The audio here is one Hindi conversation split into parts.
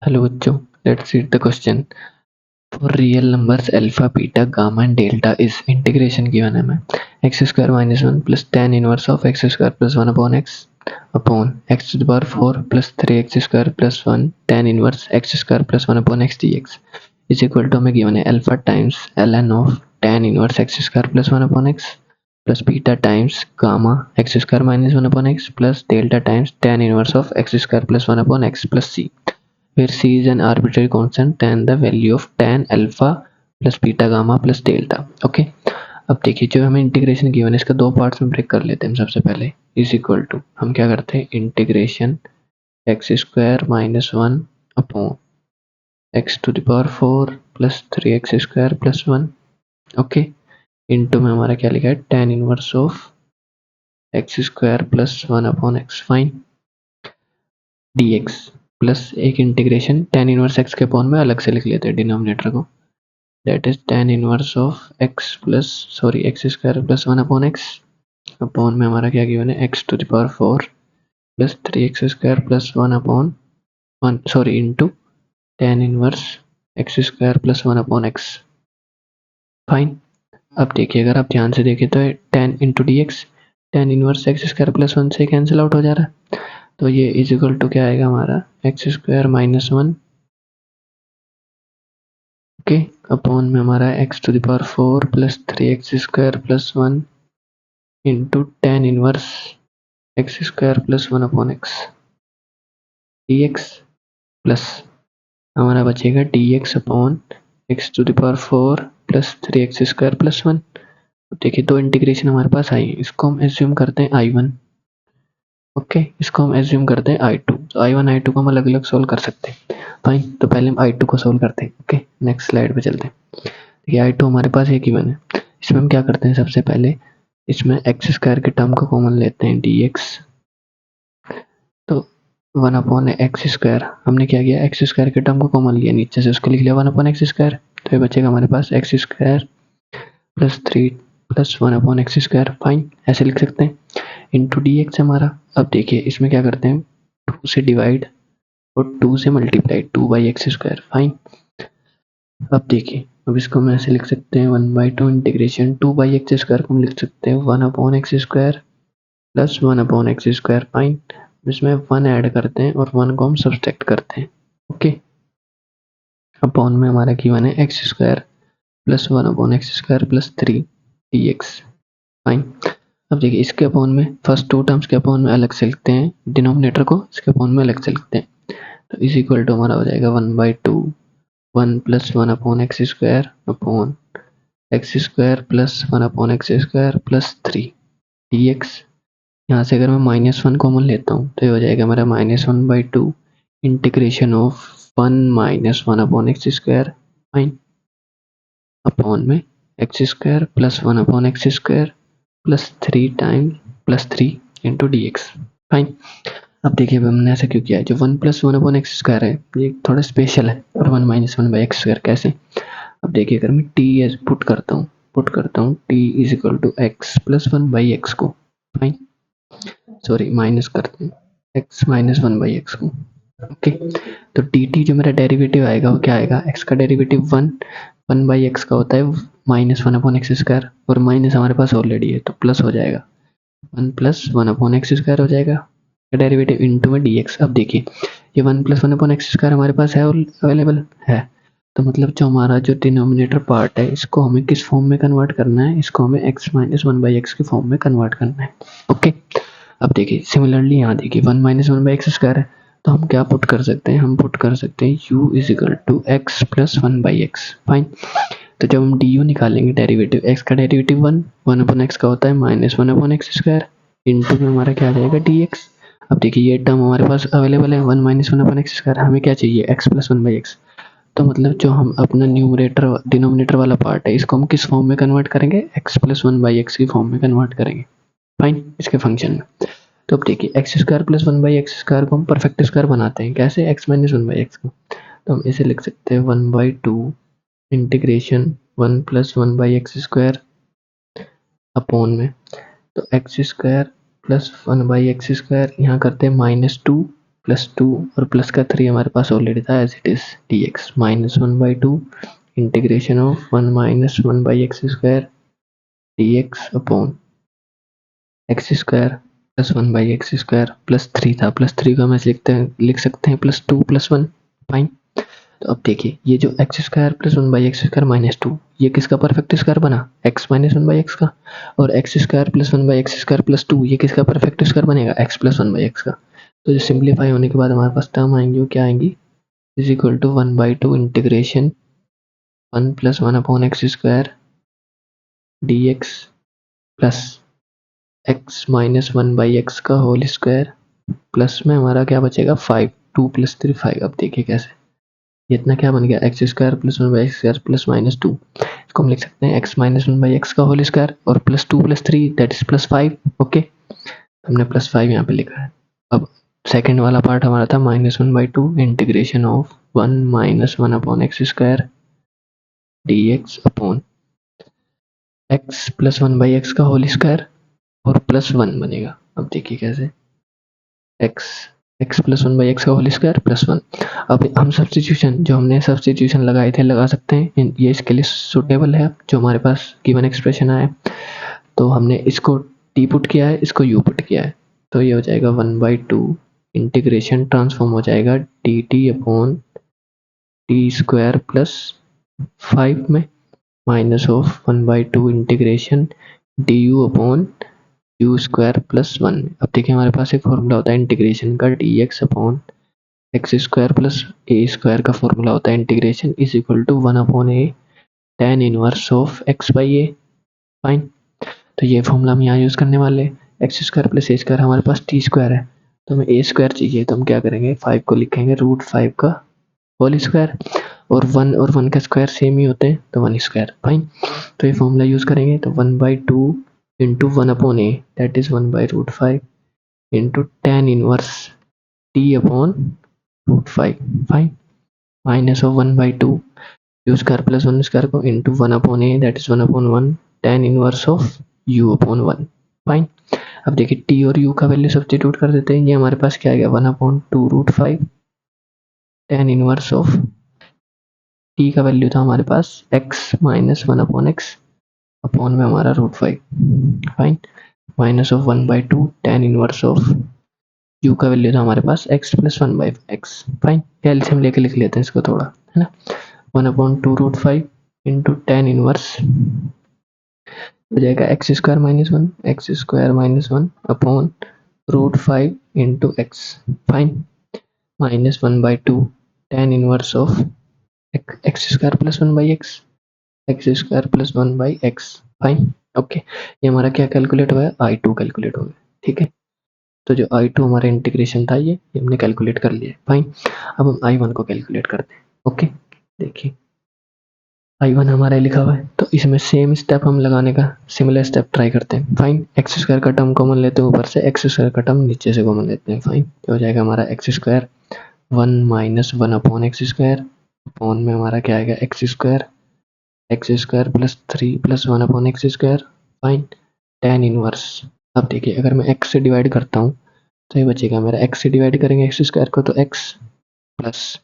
हेलो बच्चों, let's read the question. For real numbers alpha, beta, gamma and delta is integration given है हमें x square minus one plus tan inverse of x square plus one upon x to the power four plus three x square plus one tan inverse x square plus one upon x d x is equal to हमें गिवन है alpha times l n of tan inverse x square plus one upon x plus beta times gamma x square minus one upon x plus delta times tan inverse of x square plus one upon x plus c, where c is an arbitrary constant and the value of tan alpha plus beta gamma plus delta। Okay, अब देखिए जो हमें इंटीग्रेशन गिवन है इसका दो पार्ट्स में ब्रेक कर लेते हैं। सबसे पहले इज इक्वल टू हम क्या करते हैं, integration x square minus one upon x to the power four plus three x square plus one, okay, into में हमारा क्या लिखा है tan inverse of x square plus one upon x fine d x plus एक इंटीग्रेशन टेन इनवर्स एक्स के अपॉन में अलग से लिख लेते हैं डिनोमिनेटर को, that is tan inverse of x plus x square plus one upon x upon में हमारा क्या गिवन है x to the power four plus three x square plus one upon one into tan inverse x square plus one upon x fine. अब देखिए अगर आप ध्यान से देखें तो tan into d x tan inverse x square plus one से कैंसिल आउट हो जा रहा है, तो ये इज इक्वल टू क्या आएगा हमारा x square minus one, okay, upon में हमारा x to the power four plus three x square plus one into tan inverse x square plus one upon x d x plus हमारा बचेगा d x upon x to the power four plus three x square plus one. देखिए दो इंटीग्रेशन हमारे पास आई है, इसको हम एज्यूम करते हैं आई वन, ओके, इसको हम एज्यूम करते हैं आई टू, तो आई वन आई टू को हम अलग अलग सोल्व कर सकते हैं फाइन। तो पहले हम आई टू को सोल्व करते हैं, ओके, नेक्स्ट स्लाइड पे चलते हैं। देखिए आई टू हमारे पास एक ही बना है, इसमें हम क्या करते हैं सबसे पहले इसमें एक्स स्क्वायर के टर्म को कॉमन लेते हैं डी एक्स, तो वन अपॉन एक्स स्क्वायर हमने क्या किया एक्स स्क्वायर के टर्म को कॉमन लिया नीचे से, उसको लिख लिया वन अपॉन एक्स स्क्वायर, तो ये बचेगा हमारे पास x square plus three plus one upon x square fine, ऐसे लिख सकते हैं इंटू डी एक्स हमारा। अब देखिए इसमें क्या करते हैं टू से डिवाइड और टू से multiply two by x square fine. अब देखिए अब इसको हम ऐसे लिख सकते हैं one by two integration two by x square को हम लिख सकते हैं one upon x square plus one upon x square fine. इसमें वन ऐड करते हैं और वन को हम सब्सट्रैक्ट करते हैं, ओके, अपॉन में हमारा गिवन है x square plus one upon x square plus three D x fine. अब देखिए इसके अपॉन में फर्स्ट टू टर्म्स के अपॉन में अलग से लिखते हैं, डिनोमिनेटर को इसके अपॉन में अलग से लिखते हैं, तो इज इक्वल टू हमारा हो जाएगा one by to one plus one upon x square upon x square plus one upon x square plus three D x. यहाँ से अगर मैं माइनस वन कॉमन लेता हूँ तो ये हो जाएगा हमारा minus one by two integration of one minus one upon x square fine upon में x square plus one upon x square plus three time plus three into d x fine. अब देखिए अब हमने ऐसा क्यों किया है, जो one plus one upon x square है ये थोड़ा स्पेशल है और one minus one by x square कैसे। अब देखिए अगर मैं टी एज पुट करता हूँ t is equal to x plus one by x को फाइन, माइनस करते हैं x minus one by x को, ओके, तो डी टी जो मेरा डेरिवेटिव आएगा वो क्या आएगा एक्स का derivative one one by x का होता है minus one upon x square और माइनस हमारे पास ऑलरेडी है तो प्लस हो जाएगा one plus one upon x square हो जाएगा डेरिवेटिव इनटू में डी एक्स। अब देखिए ये one plus one upon x square हमारे पास है अवेलेबल है, तो मतलब जो हमारा जो डिनोमिनेटर पार्ट है इसको हमें किस फॉर्म में कन्वर्ट करना है, इसको हमें x minus one by x के फॉर्म में कन्वर्ट करना है, ओके। अब देखिए सिमिलरली यहाँ देखिए one minus one by x square है तो हम क्या पुट कर सकते हैं, हम पुट कर सकते हैं u is equal to x plus one by x fine. तो जब हम डी यू निकालेंगे डेरिवेटिव एक्स का derivative one one upon x का होता है minus one upon x square into में हमारा क्या आ जाएगा डी एक्स। अब देखिए ये टर्म हमारे पास अवेलेबल है one minus one upon x square, हमें क्या चाहिए x plus one by x, तो मतलब जो हम अपना न्यूमरेटर डिनोमिनेटर वाला पार्ट है इसको हम किस फॉर्म में कन्वर्ट करेंगे x plus one by x की फॉर्म में कन्वर्ट करेंगे फाइन इसके फंक्शन में। तो अब देखिए x square plus one by x square को हम परफेक्ट स्क्वायर बनाते हैं कैसे x minus one by x को, तो हम इसे लिख सकते हैं one by two integration one plus one by x square upon में तो x square plus one by x square यहाँ करते हैं माइनस टू प्लस 2 और प्लस का 3 हमारे पास ऑलरेडी था as it is dx minus 1/2 integration of 1 minus 1/x² dx upon x² plus 1/x² plus 3 था, प्लस 3 को हम ऐसे लिख सकते हैं प्लस 2 प्लस 1। फाइन। तो अब देखिए ये जो x² प्लस 1/x² माइनस 2 ये किसका परफेक्ट स्क्वायर बना, x माइनस 1/x का, और x² प्लस 1/x² प्लस 2 ये किसका परफेक्ट स्क्वायर बनेगा, x प्लस 1/x का। तो जो सिंप्लीफाई होने के बाद हमारे पास टर्म आएंगी वो क्या आएंगी, is equal to 1/2 integration 1 plus 1 upon x² dx plus x minus 1/x का होल स्क्वायर प्लस में हमारा क्या बचेगा 5, 2 प्लस 3 5। अब देखिए कैसे, ये इतना क्या बन गया x² plus 1/x² plus minus 2, इसको हम लिख सकते हैं x माइनस 1/x का होल स्क्वायर और plus 2 plus 3 that is plus 5। Okay, हमने प्लस 5 यहाँ पे लिखा है। अब सेकेंड वाला पार्ट हमारा था minus 1/2 integration of 1 minus 1 upon x² dx upon x plus 1/x का होल स्क्वायर और प्लस 1 बनेगा। अब देखिए कैसे, x प्लस 1/x का होल स्क्वायर प्लस 1। अब हम सब्स्टिट्यूशन जो हमने सब्स्टिट्यूशन लगाए थे लगा सकते हैं, ये इसके लिए सुटेबल है जो हमारे पास गिवन एक्सप्रेशन आया है। तो हमने इसको t पुट किया है, इसको u पुट किया है, तो ये हो जाएगा 1/2 इंटीग्रेशन ट्रांसफॉर्म हो जाएगा dt अपॉन t² प्लस 5 में minus of 1/2 integration du upon u² plus 1 में। अब देखिए हमारे पास एक फॉर्मूला होता है इंटीग्रेशन का dx upon x² plus a² का फॉर्मूला होता है integration is equal to 1 upon a tan inverse of x/a। Fine. तो ये फॉर्मूला हम यहाँ यूज करने वाले, x² प्लस a² हमारे पास t² है, तो हमें a² चाहिए, तो हम क्या करेंगे 5 को लिखेंगे √5 का होल स्क्वायर, और 1 का स्क्वायर सेम ही होते हैं तो 1²। फाइन। तो ये फॉर्मूला यूज करेंगे, तो 1/2 into 1 upon a that is 1/√5 into tan inverse t upon √5। Fine. Minus of 1/2 u² plus 1² को into 1 upon a that is 1 upon 1 tan inverse of u upon 1। Fine. अब देखिए t और u का वैल्यू सब्स्टिट्यूट कर देते हैं, ये हमारे पास क्या आ गया 1/2√5 tan इनवर्स ऑफ t का वैल्यू था हमारे पास x minus 1 upon x upon में हमारा √5। Fine. Minus of 1/2 tan inverse of u का वैल्यू था हमारे पास x plus 1/x। Fine. LCM लेके लिख लेते हैं इसको थोड़ा, है ना। 1/2√5 इंटू tan इनवर्स हो जाएगा x² minus 1 upon √5 into x। Fine. Minus 1/2 tan inverse of x² plus 1/x। Fine. Okay, ये हमारा क्या कैलकुलेट हुआ है, I2 कैलकुलेट हो गया। ठीक है, तो जो I2 हमारा इंटीग्रेशन था ये हमने कैलकुलेट कर लिया। फाइन। अब हम I1 को कैलकुलेट करते हैं। ओके, देखिए I1 हमारा लिखा हुआ है, तो इसमें सेम स्टेप हम लगाने का सिमिलर स्टेप ट्राई करते हैं। फाइन। x² का टर्म कॉमन लेते हैं ऊपर से, x² का टर्म नीचे से कॉमन लेते हैं। फाइन। तो हो जाएगा हमारा x² 1 minus 1 upon x² upon में हमारा क्या आएगा x² plus 3 plus 1 upon x²। Fine. tan inverse, अब देखिए अगर मैं x से डिवाइड करता हूँ तो ये बचेगा मेरा, x से डिवाइड करेंगे x² को तो x plus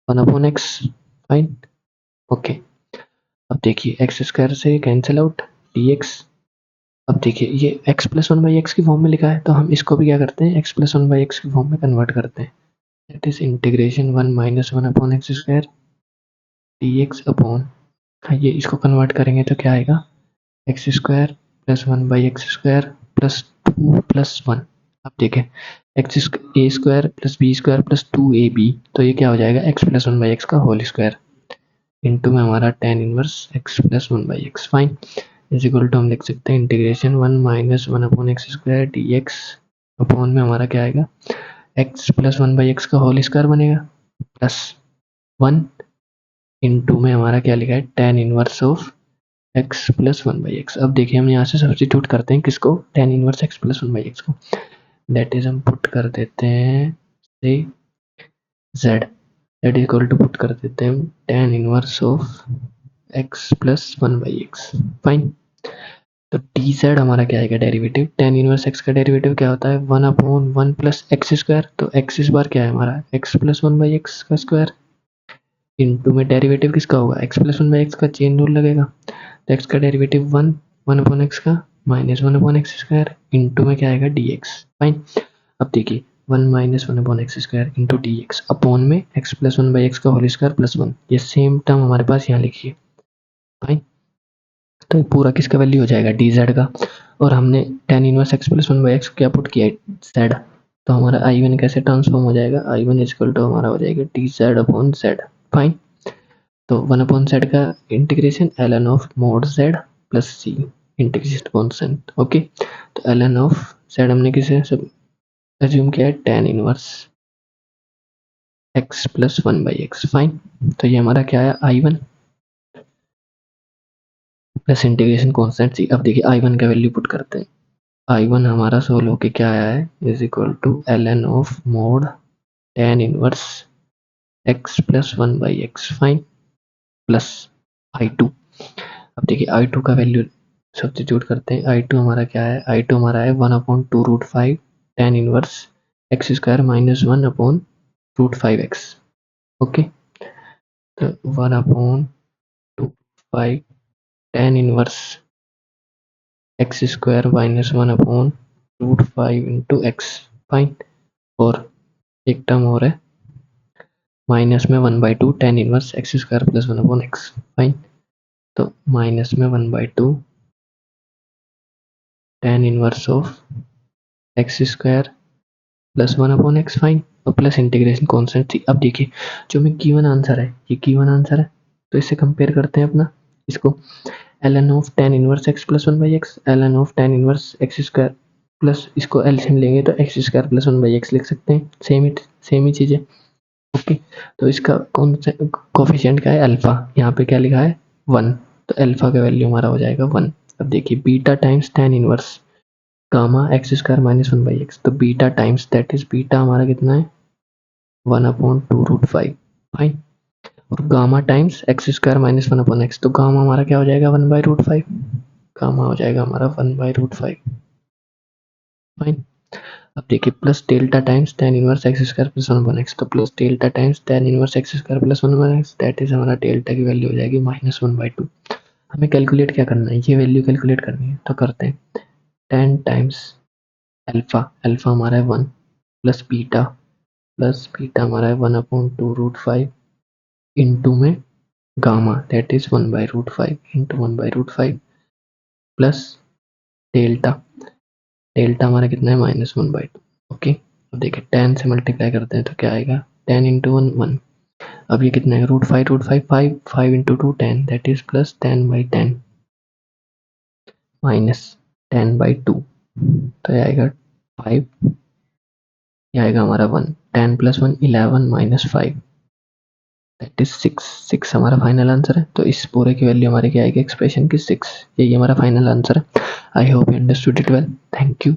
1 upon x। Fine. Okay, अब देखिए x² से कैंसिल आउट dx। अब देखिए ये x प्लस 1/x की फॉर्म में लिखा है, तो हम इसको भी क्या करते हैं x प्लस 1/x की फॉर्म में कन्वर्ट करते हैं, that is integration 1 minus 1 upon x² dx upon, ये इसको कन्वर्ट करेंगे तो क्या आएगा x² plus 1/x² plus 2 plus 1। अब देखें a² plus b² plus 2ab, तो ये क्या हो जाएगा x प्लस 1/x का होल स्क्वायर इंटू में हमारा tan inverse x plus 1/x। Fine. Is equal to हम लिख सकते हैं integration 1 minus 1 upon x² dx upon में हमारा क्या आएगा x प्लस 1/x का होल स्क्वायर बनेगा प्लस 1 इंटू में हमारा क्या लिखा है tan inverse of x plus 1/x। अब देखिए हम यहाँ से सब्स्टिट्यूट करते हैं किसको, tan inverse x plus 1/x को, दैट इज हम पुट कर देते हैं से z, that equal to put कर देते हैं tan inverse of x plus 1/x। Fine. तो डी जेड हमारा क्या आएगा डेरिवेटिव, टेन इनवर्स एक्स का डेरिवेटिव क्या होता है 1/1 प्लस एक्स स्क्वायर, तो एक्स इस बार क्या है हमारा एक्स प्लस 1/x का स्क्वायर, इंटू में डेरिवेटिव किसका होगा एक्स प्लस 1/x का, चेन रूल लगेगा, तो एक्स का डेरिवेटिव 1/x का माइनस 1/x स्क्वायर, इंटू में क्या आएगा dx। फाइन। अब देखिए 1 - 1/x square into d x upon में एक्स प्लस 1/x का होल स्क्वायर प्लस 1, ये सेम टर्म हमारे पास यहाँ लिखिए। फाइन। तो पूरा किसका वैल्यू हो जाएगा डी जेड का, और हमने ten inverse x plus 1/x क्या पुट किया जेड, तो हमारा आई वन कैसे ट्रांसफॉर्म हो जाएगा, आई वन इजक्वल टू हमारा हो जाएगा D Z upon Z. Fine. तो 1/z का integration ln of mode z plus c integration constant. Okay, तो ln ऑफ z हमने किसे सब एज्यूम किया है tan inverse x plus 1/x। Fine. तो ये हमारा क्या है i1 plus integration constant c। अब देखिए i1 का वैल्यू पुट करते हैं, i1 हमारा सोल्व होके क्या आया है is equal to ln of mod tan inverse x plus 1/x। Fine. Plus i2। अब देखिए i2 का वैल्यू सब्स्टिट्यूट करते हैं, i2 हमारा क्या है, i2 हमारा है 1/2√5 tan inverse x square minus 1/√5x। Okay, तो 1/2√5 tan inverse x square minus 1/√5 into x. Fine. और एक टर्म और है माइनस में 1/2 tan inverse x square plus 1/x। Fine. तो माइनस में 1/2 tan inverse of x square plus 1/x। Fine. और प्लस इंटीग्रेशन कॉन्स्टेंट थी। अब देखिए जो में गिवन आंसर है ये गिवन आंसर है, तो इससे कंपेयर करते हैं अपना इसको, ln of tan inverse x plus 1/x, ln of tan inverse x square plus इसको एलसीएम लेंगे तो एक्स स्क्वायर प्लस 1/x लिख सकते हैं, सेम ही चीज़ है। ओके, तो इसका कौन सा कोफिशिएंट का है अल्फा, यहाँ पे क्या लिखा है 1, तो अल्फा का वैल्यू हमारा हो जाएगा 1। अब देखिए beta times tan inverse gamma x square minus 1/x, तो beta times that is beta हमारा कितना है 1/2√5। फाइन। और gamma times x square minus 1/x, तो गामा हमारा क्या हो जाएगा 1/√5, गामा हो जाएगा हमारा 1/√5। फाइन। अब देखिए plus delta times tan inverse x square plus 1/x, तो plus delta times tan inverse x square plus 1/x that is हमारा डेल्टा की वैल्यू हो जाएगी -1/2। हमें कैलकुलेट क्या करना है, ये वैल्यू कैलकुलेट करनी है, तो करते हैं 10 टाइम्स अल्फा, अल्फा हमारा है 1 प्लस बीटा हमारा है 1/2√5 इंटू में gamma that is 1/√5 into 1/√5 plus delta, delta हमारा कितना है -1/2। ओके, अब देखिए 10 से मल्टीप्लाई करते हैं तो क्या आएगा 10 इंटू 1 1, अब ये कितना है √5 5 5 into 2 10 that is plus 10/10 minus 10/2, तो ये आएगा 5, ये आएगा हमारा 1, 10 प्लस 1 11 माइनस 5 दैट इज 6, 6 हमारा फाइनल आंसर है। तो इस पूरे की वैल्यू हमारी क्या आएगी एक्सप्रेशन की 6, यही हमारा फाइनल आंसर है। I hope you understood it well, thank you.